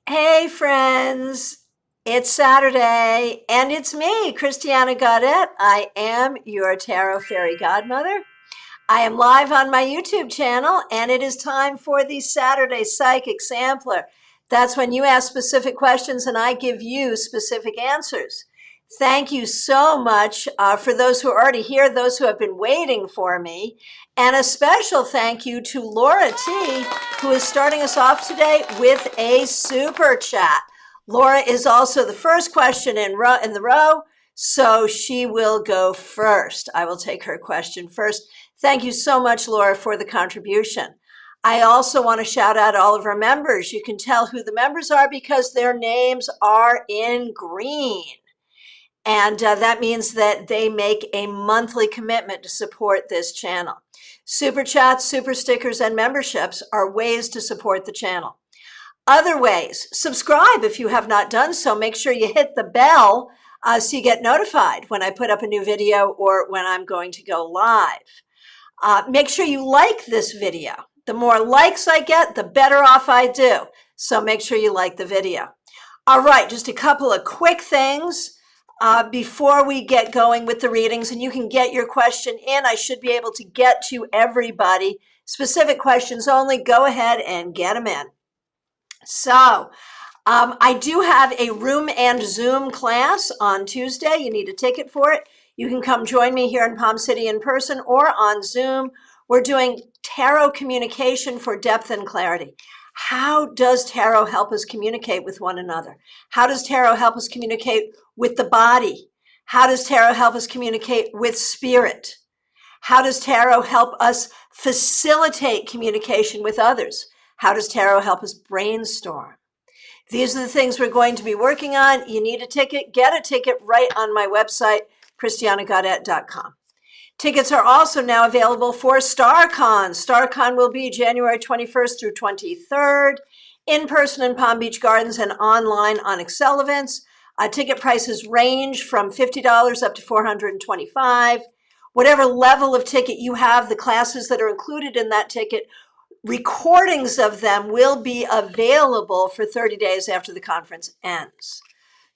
Hey friends, it's Saturday and it's me, Christiana Gaudette. I am your Tarot Fairy Godmother. I am live on my YouTube channel and it is time for the Saturday Psychic Sampler. That's when you ask specific questions and I give you specific answers. Thank you so much for those who are already here, those who have been waiting for me. And a special thank you to Laura T, who is starting us off today with a super chat. Laura is also the first question in the row, so she will go first. I will take her question first. Thank you so much, Laura, for the contribution. I also want to shout out all of our members. You can tell who the members are because their names are in green. And that means that they make a monthly commitment to support this channel. Super chats, super stickers, and memberships are ways to support the channel. Other ways, subscribe if you have not done so. Make sure you hit the bell so you get notified when I put up a new video or when I'm going to go live. Make sure you like this video. The more likes I get, the better off I do. So make sure you like the video. All right, just a couple of quick things before we get going with the readings, and you can get your question in. I should be able to get to everybody. Specific questions only. Go ahead and get them in. So I do have a Room and Zoom class on Tuesday. You need a ticket for it. You can come join me here in Palm City in person or on Zoom. We're doing tarot communication for depth and clarity. How does tarot help us communicate with one another? How does tarot help us communicate with the body? How does tarot help us communicate with spirit? How does tarot help us facilitate communication with others? How does tarot help us brainstorm? These are the things we're going to be working on. You need a ticket. Get a ticket right on my website, christianagaudette.com. Tickets are also now available for StarCon. StarCon will be January 21st through 23rd, in person in Palm Beach Gardens and online on Excel events. Ticket prices range from $50 up to $425. Whatever level of ticket you have, the classes that are included in that ticket, recordings of them will be available for 30 days after the conference ends.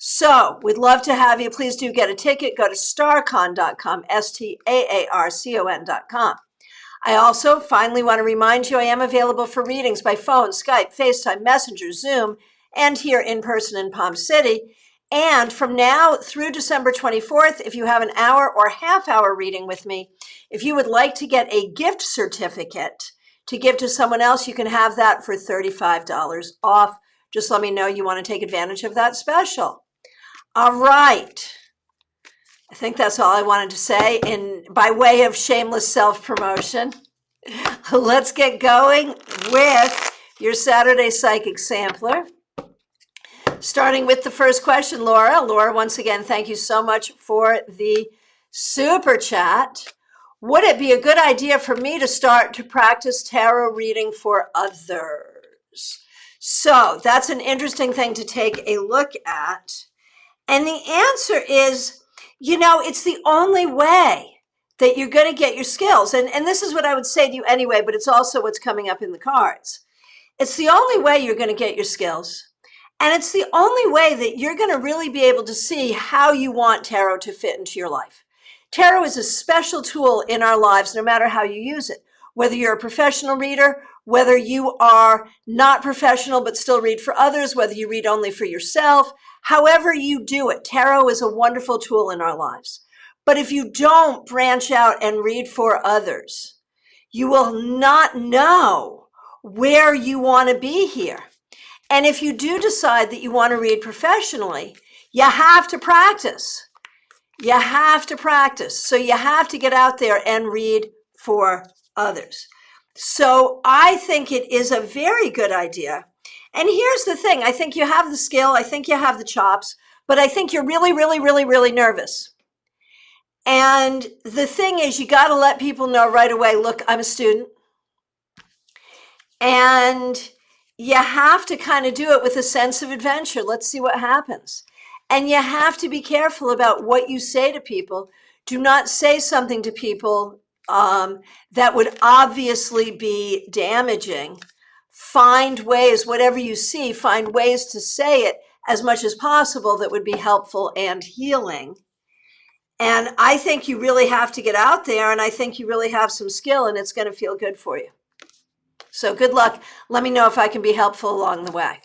So we'd love to have you. Please do get a ticket. Go to starcon.com, STAARCON.com. I also finally want to remind you I am available for readings by phone, Skype, FaceTime, Messenger, Zoom, and here in person in Palm City. And from now through December 24th, if you have an hour or half-hour reading with me, if you would like to get a gift certificate to give to someone else, you can have that for $35 off. Just let me know you want to take advantage of that special. All right. I think that's all I wanted to say by way of shameless self-promotion. Let's get going with your Saturday Psychic Sampler. Starting with the first question, Laura. Laura, once again, thank you so much for the super chat. Would it be a good idea for me to start to practice tarot reading for others? So that's an interesting thing to take a look at. And the answer is, it's the only way that you're going to get your skills. And this is what I would say to you anyway, but it's also what's coming up in the cards. It's the only way you're going to get your skills. And it's the only way that you're going to really be able to see how you want tarot to fit into your life. Tarot is a special tool in our lives, no matter how you use it. Whether you're a professional reader, whether you are not professional but still read for others, whether you read only for yourself, however you do it, tarot is a wonderful tool in our lives. But if you don't branch out and read for others, you will not know where you want to be here. And if you do decide that you want to read professionally, you have to practice. You have to practice. So you have to get out there and read for others. So I think it is a very good idea. And here's the thing. I think you have the skill. I think you have the chops. But I think you're really, really, really, really nervous. And the thing is, you got to let people know right away, look, I'm a student. And you have to kind of do it with a sense of adventure. Let's see what happens. And you have to be careful about what you say to people. Do not say something to people that would obviously be damaging find ways, whatever you see, find ways to say it as much as possible that would be helpful and healing. And I think you really have to get out there, and I think you really have some skill, and it's going to feel good for you. So good luck. Let me know if I can be helpful along the way.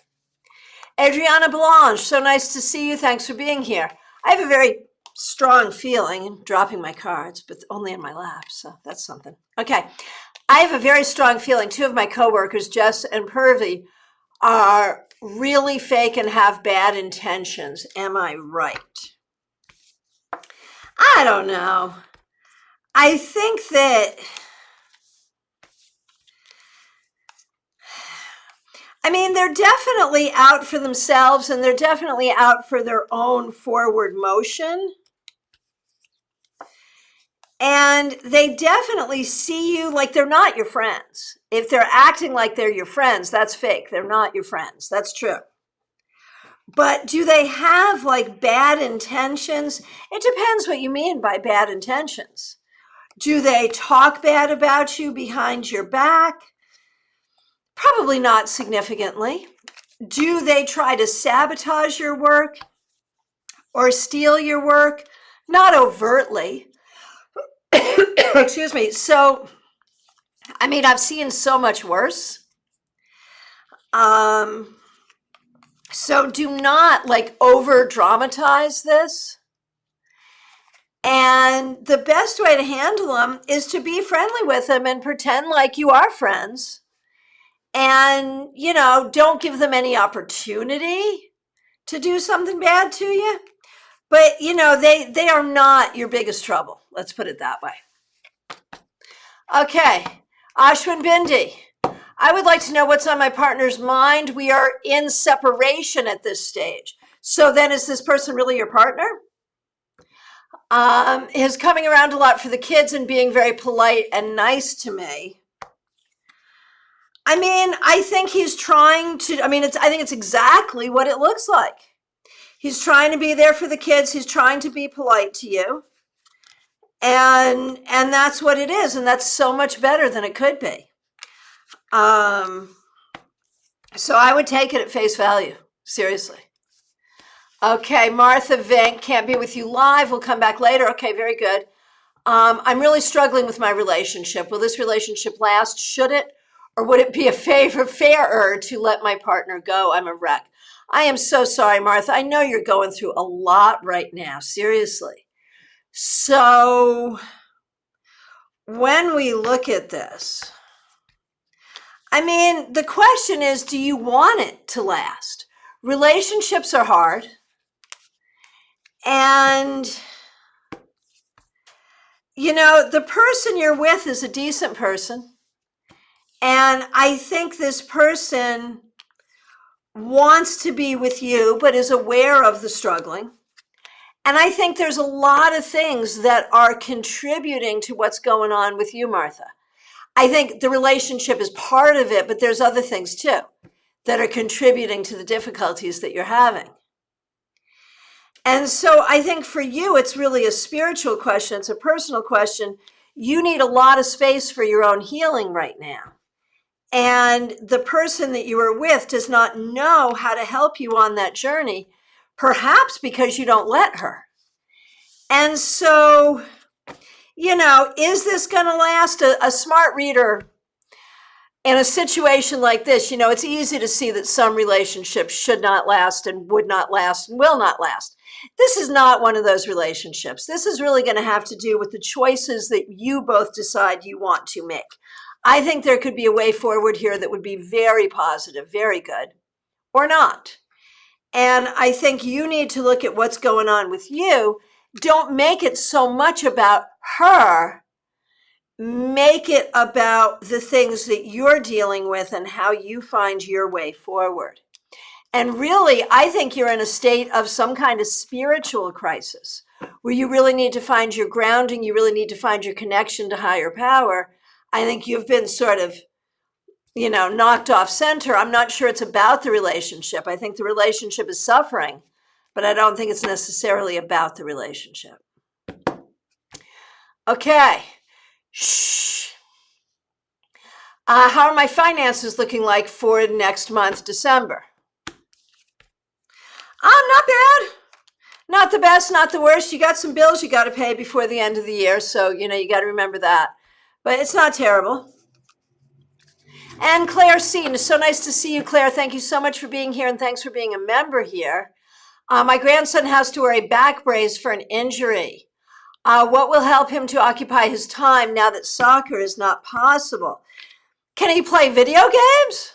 Adriana Blanche, so nice to see you. Thanks for being here. I have a very strong feeling, I'm dropping my cards, but only in my lap, so that's something. Okay, I have a very strong feeling. Two of my coworkers, Jess and Purvi, are really fake and have bad intentions. Am I right? I don't know. I think that, I mean, they're definitely out for themselves, and they're definitely out for their own forward motion. And they definitely see you like they're not your friends. If they're acting like they're your friends, that's fake. They're not your friends. That's true. But do they have like bad intentions? It depends what you mean by bad intentions. Do they talk bad about you behind your back? Probably not significantly. Do they try to sabotage your work or steal your work? Not overtly. Excuse me. So, I mean, I've seen so much worse. So do not like over dramatize this. And the best way to handle them is to be friendly with them and pretend like you are friends. And, you know, don't give them any opportunity to do something bad to you. But, you know, they are not your biggest trouble. Let's put it that way. Okay, Ashwin Bindi. I would like to know what's on my partner's mind. We are in separation at this stage. So then is this person really your partner? Is coming around a lot for the kids and being very polite and nice to me. I mean, I think he's trying to, I think it's exactly what it looks like. He's trying to be there for the kids. He's trying to be polite to you. And that's what it is. And that's so much better than it could be. So I would take it at face value. Seriously. Okay, Martha Vink, can't be with you live. We'll come back later. Okay, very good. I'm really struggling with my relationship. Will this relationship last? Should it? Or would it be a fairer to let my partner go? I'm a wreck. I am so sorry, Martha. I know you're going through a lot right now. Seriously. So when we look at this, I mean, the question is, do you want it to last? Relationships are hard. And, you know, the person you're with is a decent person. And I think this person wants to be with you, but is aware of the struggling. And I think there's a lot of things that are contributing to what's going on with you, Martha. I think the relationship is part of it, but there's other things too that are contributing to the difficulties that you're having. And so I think for you, it's really a spiritual question. It's a personal question. You need a lot of space for your own healing right now. And the person that you are with does not know how to help you on that journey, perhaps because you don't let her. And so, you know, is this going to last? A smart reader in a situation like this, you know, it's easy to see that some relationships should not last and would not last and will not last. This is not one of those relationships. This is really going to have to do with the choices that you both decide you want to make. I think there could be a way forward here that would be very positive, very good, or not. And I think you need to look at what's going on with you. Don't make it so much about her. Make it about the things that you're dealing with and how you find your way forward. And really, I think you're in a state of some kind of spiritual crisis where you really need to find your grounding. You really need to find your connection to higher power. I think you've been sort of, you know, knocked off center. I'm not sure it's about the relationship. I think the relationship is suffering, but I don't think it's necessarily about the relationship. Okay. Shh. How are my finances looking like for next month, December? Not bad. Not the best, not the worst. You got some bills you got to pay before the end of the year. So, you got to remember that. But it's not terrible. And Claire C. So nice to see you, Claire. Thank you so much for being here, and thanks for being a member here. My grandson has to wear a back brace for an injury. What will help him to occupy his time now that soccer is not possible? Can he play video games?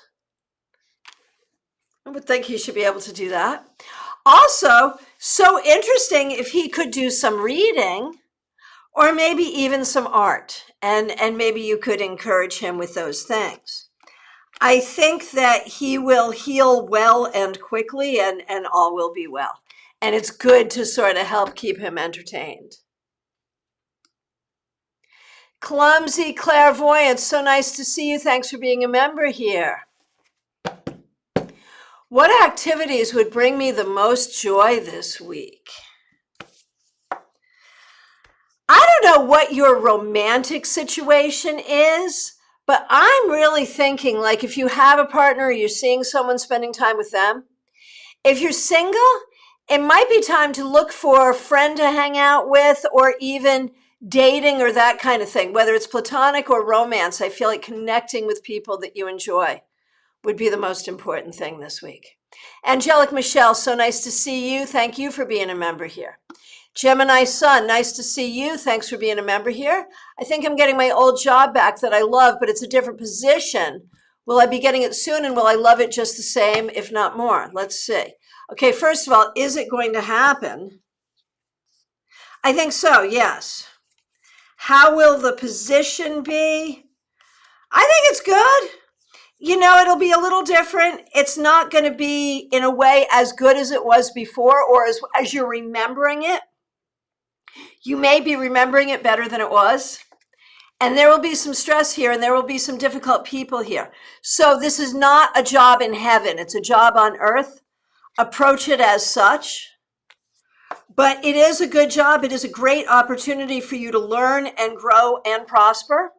I would think he should be able to do that. Also, so interesting if he could do some reading or maybe even some art, and maybe you could encourage him with those things. I think that he will heal well and quickly, and all will be well. And it's good to sort of help keep him entertained. Clumsy Clairvoyant, so nice to see you. Thanks for being a member here. What activities would bring me the most joy this week? I don't know what your romantic situation is, but I'm really thinking, like, if you have a partner or you're seeing someone, spending time with them. If you're single, it might be time to look for a friend to hang out with, or even dating or that kind of thing, whether it's platonic or romance. I feel like connecting with people that you enjoy would be the most important thing this week. Angelic Michelle, so nice to see you. Thank you for being a member here. Gemini Sun, nice to see you. Thanks for being a member here. I think I'm getting my old job back that I love, but it's a different position. Will I be getting it soon, and will I love it just the same, if not more? Let's see. Okay, first of all, is it going to happen? I think so, yes. How will the position be? I think it's good. It'll be a little different. It's not going to be, in a way, as good as it was before, or as you're remembering it. You may be remembering it better than it was. And there will be some stress here, and there will be some difficult people here. So this is not a job in heaven. It's a job on earth. Approach it as such. But it is a good job. It is a great opportunity for you to learn and grow and prosper.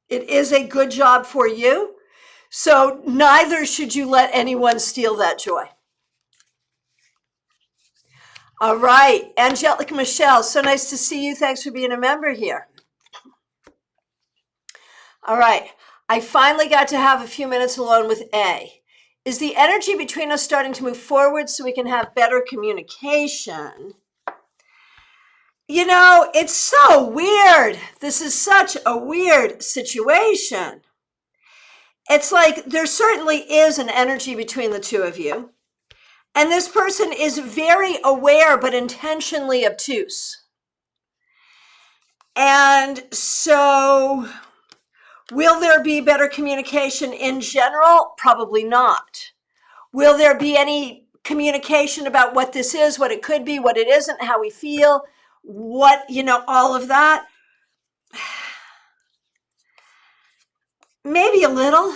It is a good job for you. So neither should you let anyone steal that joy. All right, Angelic Michelle, so nice to see you. Thanks for being a member here. All right, I finally got to have a few minutes alone with A. Is the energy between us starting to move forward so we can have better communication? It's so weird. This is such a weird situation. It's like there certainly is an energy between the two of you. And this person is very aware but intentionally obtuse. And so, will there be better communication in general? Probably not. Will there be any communication about what this is, what it could be, what it isn't, how we feel, all of that? Maybe a little.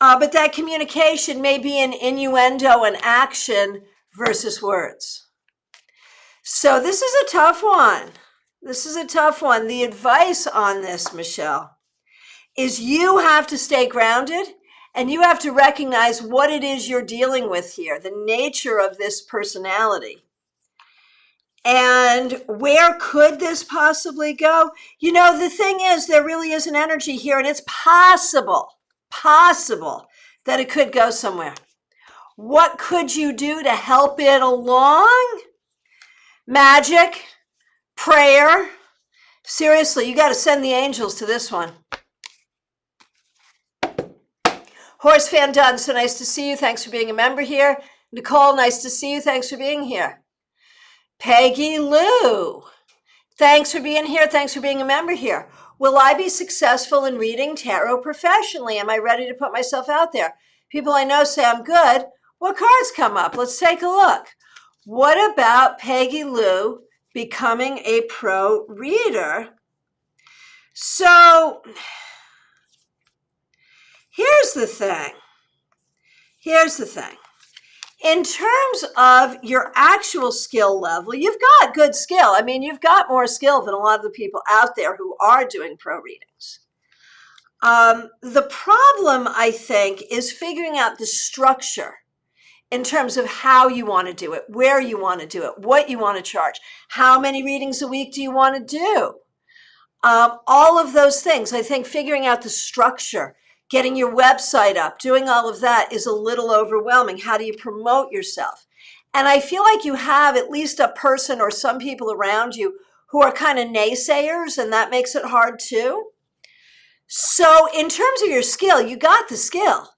But that communication may be an innuendo and action versus words. So this is a tough one. The advice on this, Michelle, is you have to stay grounded, and you have to recognize what it is you're dealing with here, the nature of this personality. And where could this possibly go? The thing is, there really is an energy here, and it's possible that it could go somewhere. What could you do to help it along? Magic, prayer. Seriously, you got to send the angels to this one. Horse Fan Dunn, so nice to see you. Thanks for being a member here. Nicole, nice to see you. Thanks for being here. Peggy Lou, thanks for being here. Thanks for being a member here. Will I be successful in reading tarot professionally? Am I ready to put myself out there? People I know say I'm good. What cards come up? Let's take a look. What about Peggy Lou becoming a pro reader? So here's the thing. In terms of your actual skill level, you've got good skill. I mean, you've got more skill than a lot of the people out there who are doing pro readings. The problem, I think, is figuring out the structure in terms of how you want to do it, where you want to do it, what you want to charge, how many readings a week do you want to do? All of those things. I think figuring out the structure, getting your website up, doing all of that is a little overwhelming. How do you promote yourself? And I feel like you have at least a person or some people around you who are kind of naysayers, and that makes it hard too. So in terms of your skill, you got the skill.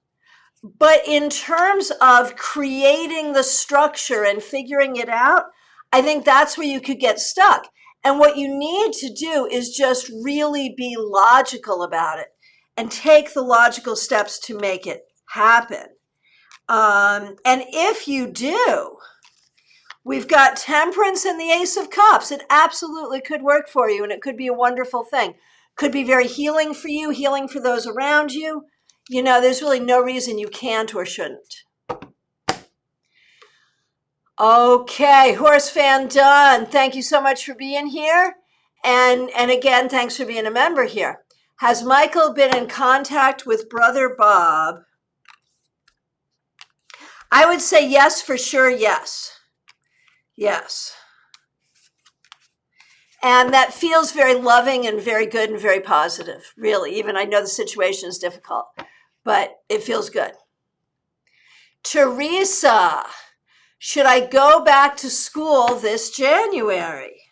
But in terms of creating the structure and figuring it out, I think that's where you could get stuck. And what you need to do is just really be logical about it and take the logical steps to make it happen. And if you do, we've got Temperance and the Ace of Cups. It absolutely could work for you, and it could be a wonderful thing. Could be very healing for you, healing for those around you. You know, there's really no reason you can't or shouldn't. Okay, horse fan done. Thank you so much for being here. And again, thanks for being a member here. Has Michael been in contact with Brother Bob? I would say yes, for sure, yes. Yes. And that feels very loving and very good and very positive, really. Even I know the situation is difficult, but it feels good. Teresa, should I go back to school this January?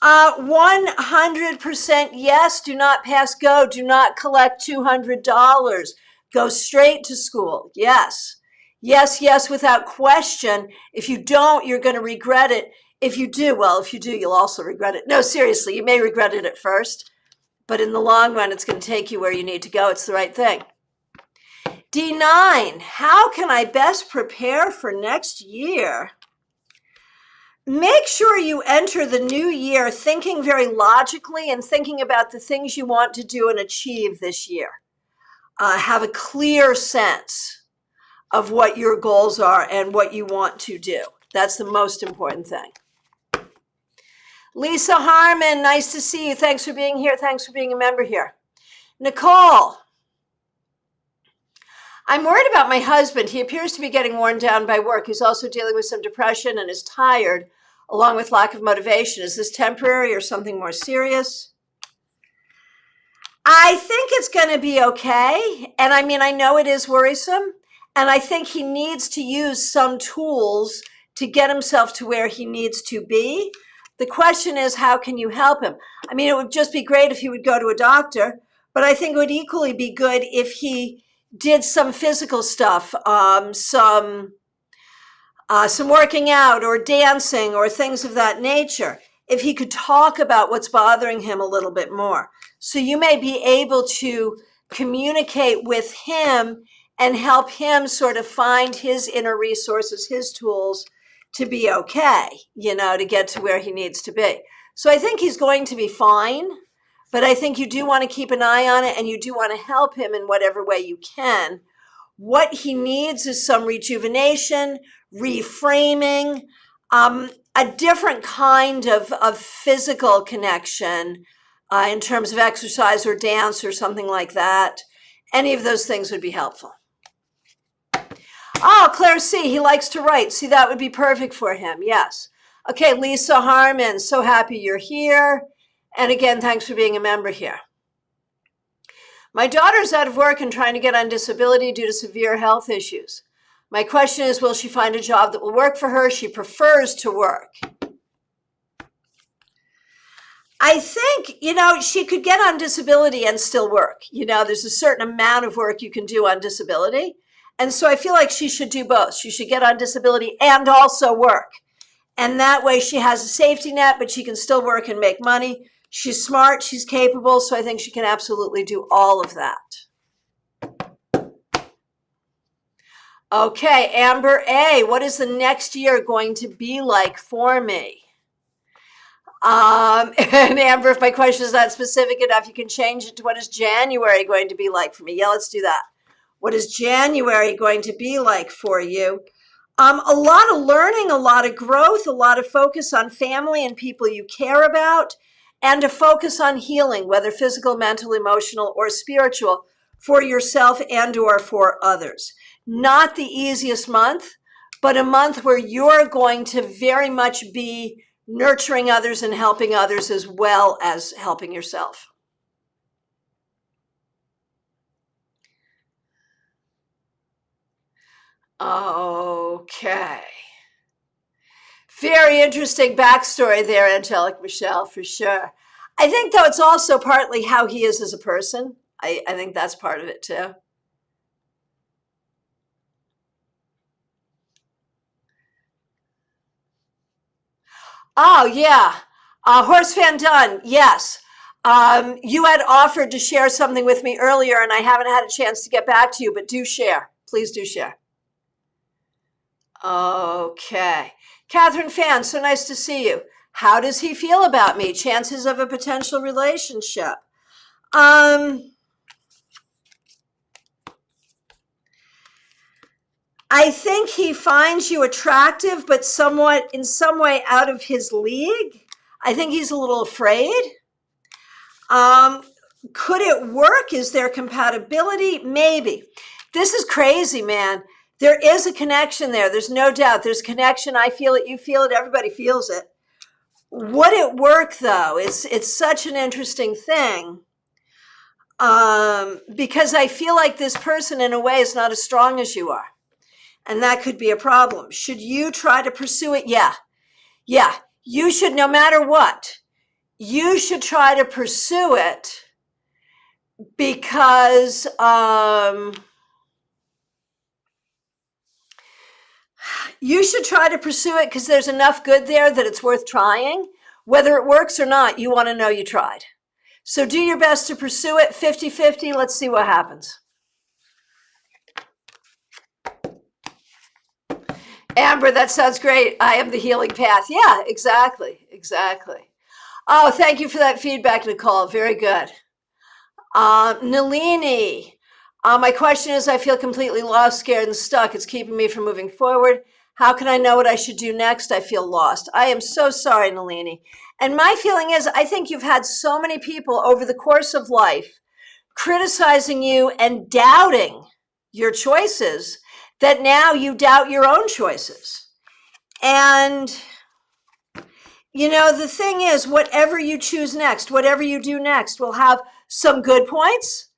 100% yes. Do not pass go. Do not collect $200. Go straight to school. Yes. Yes, yes, without question. If you don't, you're going to regret it. If you do, well, if you do, you'll also regret it. No, seriously, you may regret it at first, but in the long run, it's going to take you where you need to go. It's the right thing. D9, how can I best prepare for next year? Make sure you enter the new year thinking very logically and thinking about the things you want to do and achieve this year. Have a clear sense of what your goals are and what you want to do. That's the most important thing. Lisa Harmon, nice to see you. Thanks for being here. Thanks for being a member here. Nicole, I'm worried about my husband. He appears to be getting worn down by work. He's also dealing with some depression and is tired, along with lack of motivation. Is this temporary or something more serious? I think it's going to be okay. And I mean, I know it is worrisome. And I think he needs to use some tools to get himself to where he needs to be. The question is, how can you help him? I mean, it would just be great if he would go to a doctor, but I think it would equally be good if he did some physical stuff, some working out or dancing or things of that nature. If he could talk about what's bothering him a little bit more. So you may be able to communicate with him and help him sort of find his inner resources, his tools to be okay, you know, to get to where he needs to be. So I think he's going to be fine, but I think you do want to keep an eye on it and you do want to help him in whatever way you can. What he needs is some rejuvenation, reframing, a different kind of physical connection in terms of exercise or dance or something like that. Any of those things would be helpful. Oh, Claire C., he likes to write. See, that would be perfect for him. Yes. Okay, Lisa Harmon, so happy you're here. And again, thanks for being a member here. My daughter's out of work and trying to get on disability due to severe health issues. My question is, will she find a job that will work for her? She prefers to work. I think, you know, she could get on disability and still work. You know, there's a certain amount of work you can do on disability. And so I feel like she should do both. She should get on disability and also work. And that way she has a safety net, but she can still work and make money. She's smart, she's capable, so I think she can absolutely do all of that. Okay, Amber A., what is the next year going to be like for me? And Amber, if my question is not specific enough, you can change it to what is January going to be like for me? Yeah, let's do that. What is January going to be like for you? A lot of learning, a lot of growth, a lot of focus on family and people you care about, and to focus on healing, whether physical, mental, emotional, or spiritual, for yourself and or for others. Not the easiest month, but a month where you're going to very much be nurturing others and helping others as well as helping yourself. Okay. Very interesting backstory there, Angelic Michelle, for sure. I think, though, it's also partly how he is as a person. I think that's part of it, too. Oh, yeah. Horse Van Dunn, yes. You had offered to share something with me earlier, and I haven't had a chance to get back to you, but do share. Please do share. Okay. Catherine Fan, so nice to see you. How does he feel about me? Chances of a potential relationship. I think he finds you attractive, but somewhat in some way out of his league. I think he's a little afraid. Could it work? Is there compatibility? Maybe. This is crazy, man. There is a connection there. There's no doubt. There's a connection. I feel it. You feel it. Everybody feels it. Would it work, though? It's such an interesting thing. Because I feel like this person, in a way, is not as strong as you are. And that could be a problem. Should you try to pursue it? Yeah. Yeah. You should, no matter what, you should try to pursue it because you should try to pursue it because there's enough good there that it's worth trying. Whether it works or not, you want to know you tried. So do your best to pursue it. 50-50. Let's see what happens. Amber, that sounds great. I am the healing path. Yeah, exactly. Exactly. Oh, thank you for that feedback, Nicole. Very good. Nalini, my question is, I feel completely lost, scared, and stuck. It's keeping me from moving forward. How can I know what I should do next? I feel lost. I am so sorry, Nalini. And my feeling is, I think you've had so many people over the course of life criticizing you and doubting your choices that now you doubt your own choices. And you know, the thing is, whatever you choose next, whatever you do next will have some good points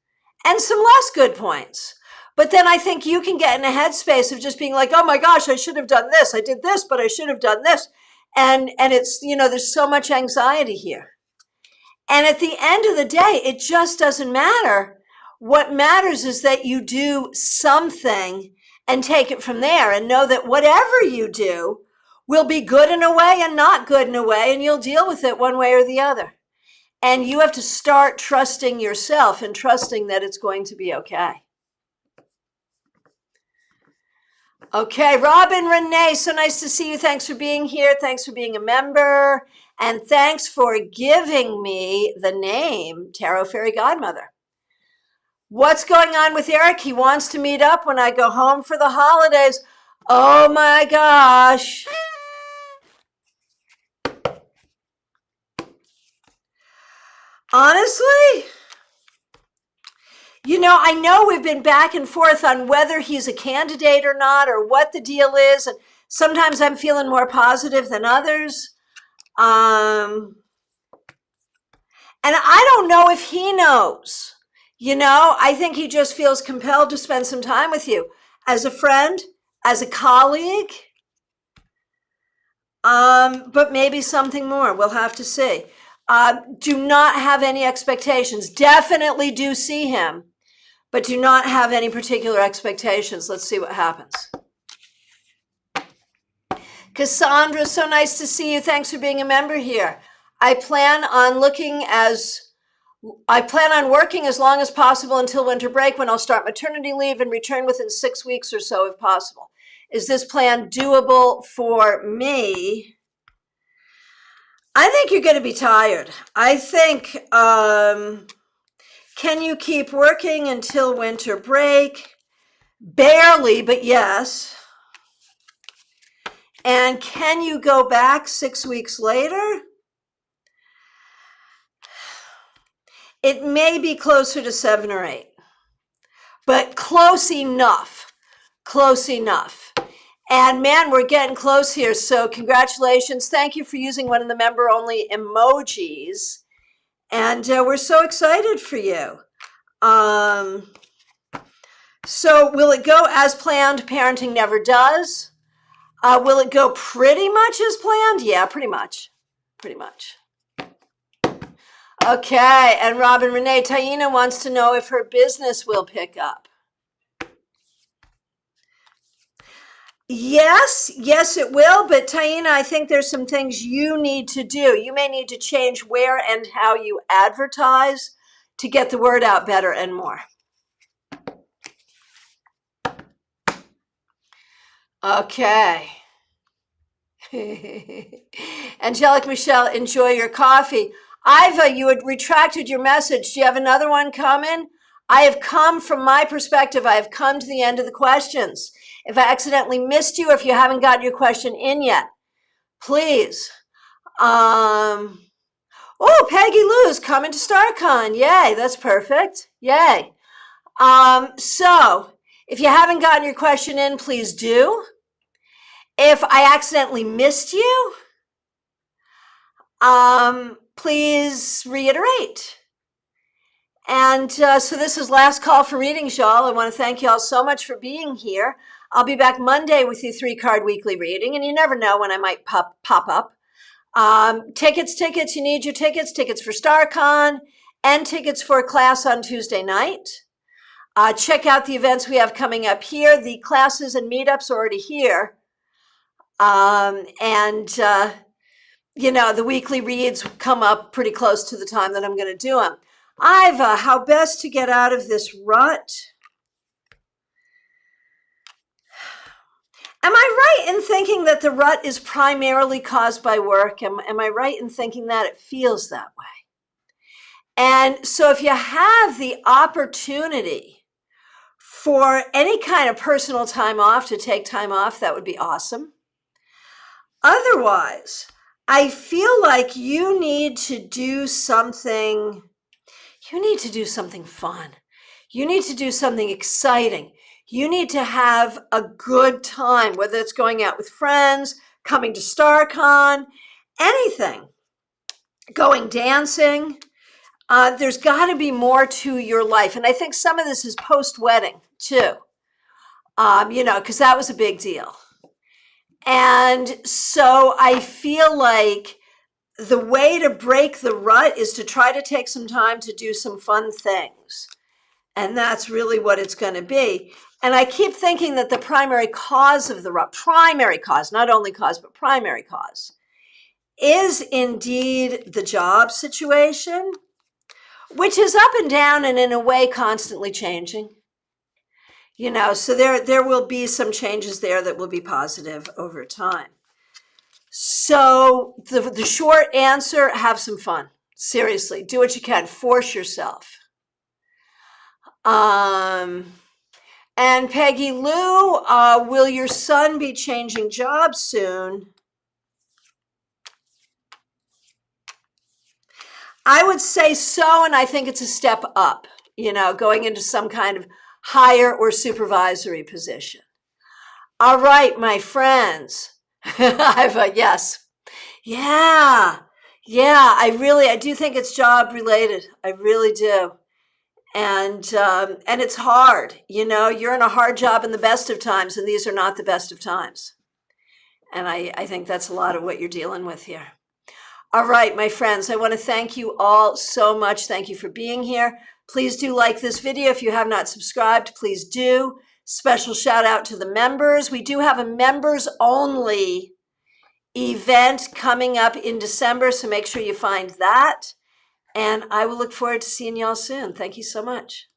and some less good points. But then I think you can get in a headspace of just being like, oh my gosh, I should have done this. I did this, but I should have done this. And it's, you know, there's so much anxiety here. And at the end of the day, it just doesn't matter. What matters is that you do something and take it from there and know that whatever you do will be good in a way and not good in a way, and you'll deal with it one way or the other. And you have to start trusting yourself and trusting that it's going to be okay. Okay, Robin Renee, so nice to see you. Thanks for being here. Thanks for being a member. And thanks for giving me the name Tarot Fairy Godmother. What's going on with Eric? He wants to meet up when I go home for the holidays. Oh my gosh. Honestly, you know, I know we've been back and forth on whether he's a candidate or not, or what the deal is. And sometimes I'm feeling more positive than others. And I don't know if he knows. You know, I think he just feels compelled to spend some time with you as a friend, as a colleague. But maybe something more. We'll have to see. Do not have any expectations. Definitely do see him, but do not have any particular expectations. Let's see what happens. Cassandra, so nice to see you. Thanks for being a member here. I plan on working as long as possible until winter break, when I'll start maternity leave and return within 6 weeks or so if possible. Is this plan doable for me? I think you're going to be tired. I think, can you keep working until winter break? Barely, but yes. And can you go back 6 weeks later? It may be closer to 7 or 8, but close enough. Close enough. And man, we're getting close here. So congratulations. Thank you for using one of the member-only emojis. And we're so excited for you. So will it go as planned? Parenting never does. Will it go pretty much as planned? Yeah, pretty much. Pretty much. Okay, and Robin Renee, Taina wants to know if her business will pick up. Yes, it will. But Taina, I think there's some things you need to do. You may need to change where and how you advertise to get the word out better and more. Okay. Angelic Michelle, enjoy your coffee. Iva, you had retracted your message. Do you have another one coming? I have come, from my perspective, I have come to the end of the questions. If I accidentally missed you, or if you haven't got your question in yet, please. Oh, Peggy Lou's coming to StarCon. Yay, that's perfect. Yay. So if you haven't gotten your question in, please do. If I accidentally missed you, please reiterate. And so this is last call for readings, y'all. I want to thank y'all so much for being here. I'll be back Monday with your 3-card weekly reading, and you never know when I might pop up. Tickets, you need your tickets for StarCon and tickets for a class on Tuesday night. Check out the events we have coming up here. The classes and meetups are already here. You know, the weekly reads come up pretty close to the time that I'm going to do them. Iva, how best to get out of this rut? Am I right in thinking that the rut is primarily caused by work? Am I right in thinking that it feels that way? And so if you have the opportunity for any kind of personal time off, to take time off, that would be awesome. Otherwise, I feel like you need to do something. You need to do something fun. You need to do something exciting. You need to have a good time, whether it's going out with friends, coming to StarCon, anything, going dancing. There's got to be more to your life. And I think some of this is post-wedding too, you know, because that was a big deal. And so I feel like the way to break the rut is to try to take some time to do some fun things. And that's really what it's going to be. And I keep thinking that the primary cause of the rut, primary cause, not only cause, but primary cause, is indeed the job situation, which is up and down and in a way constantly changing. You know, so there will be some changes there that will be positive over time. So the short answer, have some fun. Seriously, do what you can. Force yourself. And Peggy Lou, will your son be changing jobs soon? I would say so, and I think it's a step up, you know, going into some kind of higher or supervisory position. All right, my friends. Yes. Yeah, I do think it's job related. I really do. And it's hard. You know, you're in a hard job in the best of times, and these are not the best of times. And I think that's a lot of what you're dealing with here. All right, my friends, I want to thank you all so much. Thank you for being here. Please do like this video. If you have not subscribed, please do. Special shout out to the members. We do have a members only event coming up in December, so make sure you find that. And I will look forward to seeing y'all soon. Thank you so much.